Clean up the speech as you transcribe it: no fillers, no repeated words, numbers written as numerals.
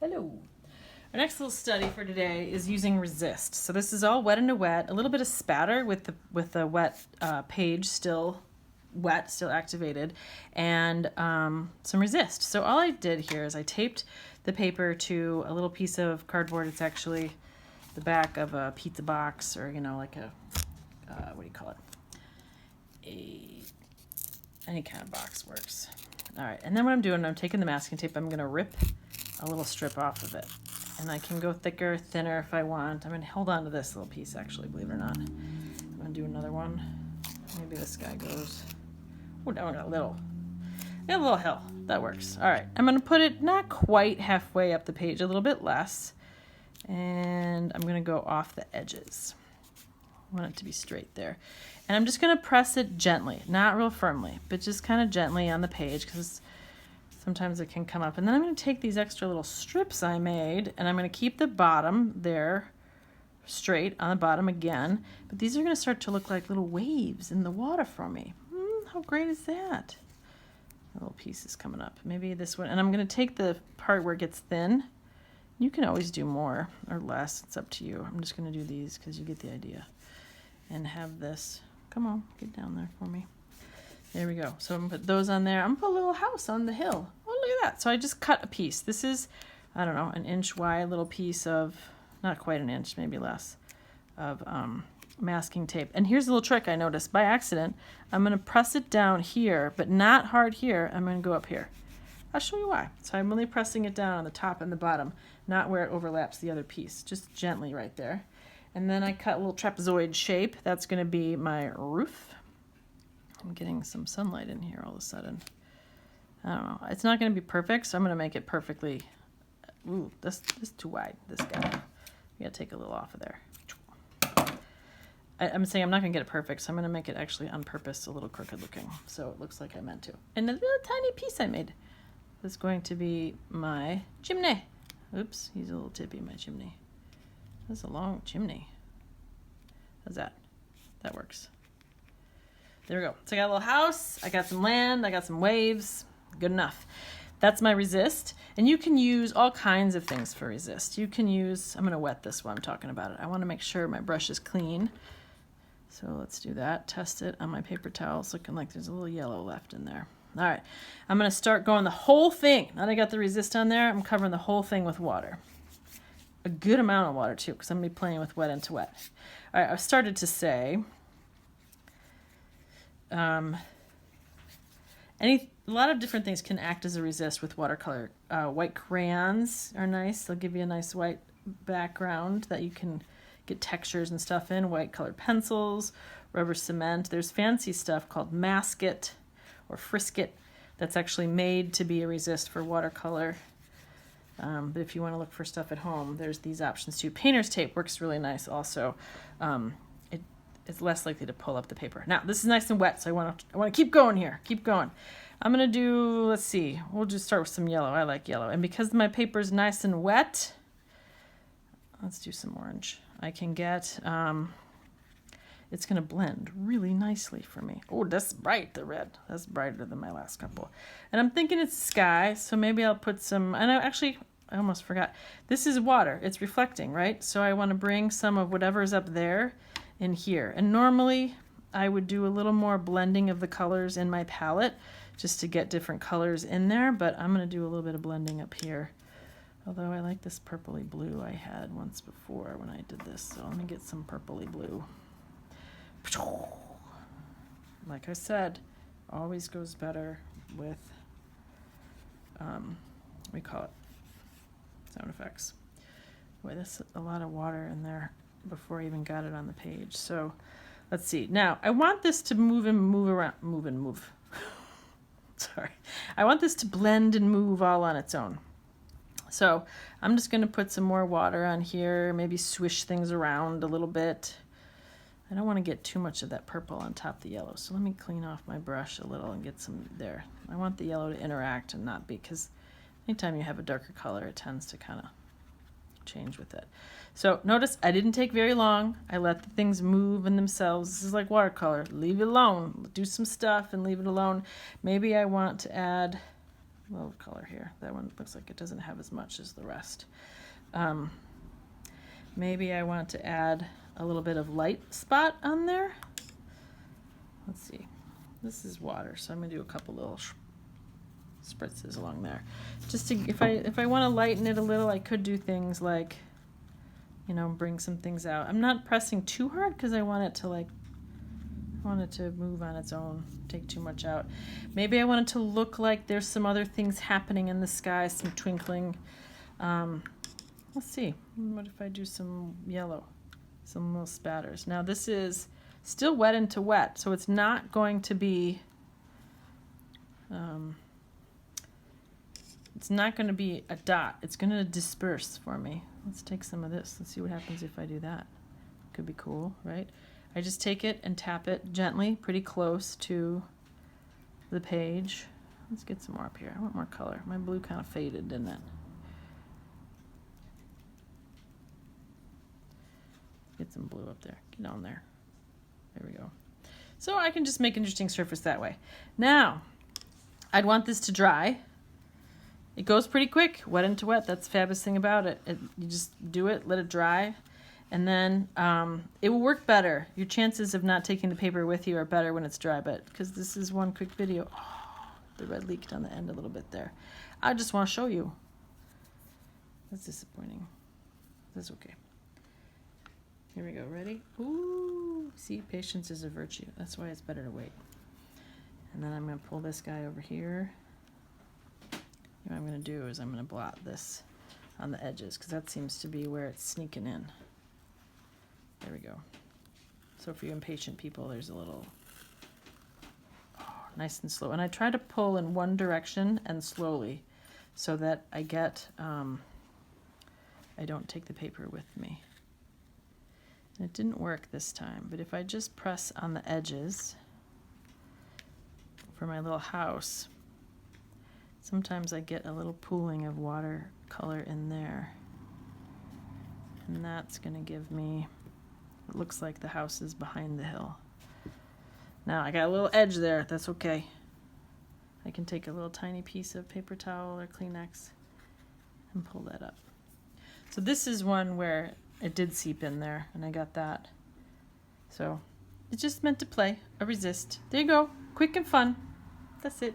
Hello. Our next little study for today is using resist. So this is all wet into wet, a little bit of spatter with the wet page still wet, still activated, and some resist. So all I did here is I taped the paper to a little piece of cardboard. It's actually the back of a pizza box, or like a what do you call it? Any kind of box works. All right, and then what I'm doing, I'm taking the masking tape. I'm gonna rip a little strip off of it, and I can go thicker, thinner if I want. I'm gonna hold on to this little piece, actually, believe it or not. I'm gonna do another one. Maybe this guy goes. Oh, now I got a little hill. That works. All right, I'm gonna put it not quite halfway up the page, a little bit less, and I'm gonna go off the edges. I want it to be straight there. And I'm just going to press it gently, not real firmly, but just kind of gently on the page because sometimes it can come up. And then I'm going to take these extra little strips I made, and I'm going to keep the bottom there straight on the bottom again. But these are going to start to look like little waves in the water for me. How great is that? A little piece is coming up. Maybe this one. And I'm going to take the part where it gets thin. You can always do more or less. It's up to you. I'm just going to do these because you get the idea. And have this. Come on, get down there for me. There we go. So I'm going to put those on there. I'm going to put a little house on the hill. Oh, look at that. So I just cut a piece. This is, I don't know, an inch wide little piece of, not quite an inch, maybe less, of masking tape. And here's a little trick I noticed by accident. I'm going to press it down here, but not hard here. I'm going to go up here. I'll show you why. So I'm only pressing it down on the top and the bottom, not where it overlaps the other piece, just gently right there. And then I cut a little trapezoid shape. That's going to be my roof. I'm getting some sunlight in here all of a sudden. I don't know. It's not going to be perfect, so I'm going to make it perfectly. Ooh, this is too wide, this guy. You got to take a little off of there. I'm saying I'm not going to get it perfect, so I'm going to make it actually on purpose a little crooked looking, so it looks like I meant to. And a little tiny piece I made is going to be my chimney. Oops, he's a little tippy, my chimney. That's a long chimney. How's that? That works. There we go. So I got a little house, I got some land, I got some waves. Good enough. That's my resist. And you can use all kinds of things for resist. You can use, I'm going to wet this while I'm talking about it. I want to make sure my brush is clean. So let's do that. Test it on my paper towel. It's looking like there's a little yellow left in there. All right. I'm going to start going the whole thing. Now that I got the resist on there, I'm covering the whole thing with water. A good amount of water too, because I'm going to be playing with wet into wet. All right, I started to say a lot of different things can act as a resist with watercolor. White crayons are nice. They'll give you a nice white background that you can get textures and stuff in. White colored pencils, rubber cement. There's fancy stuff called Masket or Frisket that's actually made to be a resist for watercolor. But if you want to look for stuff at home, there's these options too. Painter's tape works really nice also. It's less likely to pull up the paper. Now, this is nice and wet, so I want to keep going here. Keep going. I'm going to do, let's see, we'll just start with some yellow. I like yellow. And because my paper is nice and wet, let's do some orange. I can get, it's going to blend really nicely for me. Oh, that's bright, the red. That's brighter than my last couple. And I'm thinking it's sky, so maybe I'll put some, and I almost forgot. This is water. It's reflecting, right? So I want to bring some of whatever's up there in here. And normally I would do a little more blending of the colors in my palette just to get different colors in there, but I'm going to do a little bit of blending up here. Although I like this purpley blue I had once before when I did this. So let me get some purpley blue. Like I said, always goes better with, we call it sound effects. Boy, there's a lot of water in there before I even got it on the page. So let's see. Now, I want this to move around. Sorry. I want this to blend and move all on its own. So I'm just going to put some more water on here, maybe swish things around a little bit. I don't want to get too much of that purple on top of the yellow. So let me clean off my brush a little and get some there. I want the yellow to interact and not be, because anytime you have a darker color, it tends to kind of change with it. So notice I didn't take very long. I let the things move in themselves. This is like watercolor. Leave it alone. Do some stuff and leave it alone. Maybe I want to add a little color here. That one looks like it doesn't have as much as the rest. Maybe I want to add a little bit of light spot on there. Let's see. This is water, so I'm gonna do a couple little spritzes along there. Just to, if I want to lighten it a little, I could do things like, you know, bring some things out. I'm not pressing too hard because I want it to move on its own, take too much out. Maybe I want it to look like there's some other things happening in the sky, some twinkling. Let's see. What if I do some yellow, some little spatters? Now this is still wet into wet, so it's not going to be a dot. It's going to disperse for me. Let's take some of this. Let's see what happens if I do that. Could be cool, right? I just take it and tap it gently, pretty close to the page. Let's get some more up here. I want more color. My blue kind of faded, didn't it? Get some blue up there. Get on there. There we go. So I can just make an interesting surface that way. Now, I'd want this to dry. It goes pretty quick, wet into wet. That's the fabulous thing about it. You just do it, let it dry, and then it will work better. Your chances of not taking the paper with you are better when it's dry, but because this is one quick video. Oh, the red leaked on the end a little bit there. I just want to show you. That's disappointing. That's okay. Here we go. Ready? Ooh, see, patience is a virtue. That's why it's better to wait. And then I'm going to pull this guy over here. What I'm going to do is I'm going to blot this on the edges because that seems to be where it's sneaking in. There we go. So for you impatient people, there's a little nice and slow. And I try to pull in one direction and slowly so that I get, I don't take the paper with me. And it didn't work this time, but if I just press on the edges for my little house, sometimes I get a little pooling of watercolor in there. And that's going to give me, it looks like the house is behind the hill. Now I got a little edge there, that's okay. I can take a little tiny piece of paper towel or Kleenex and pull that up. So this is one where it did seep in there and I got that. So it's just meant to play, a resist. There you go, quick and fun. That's it.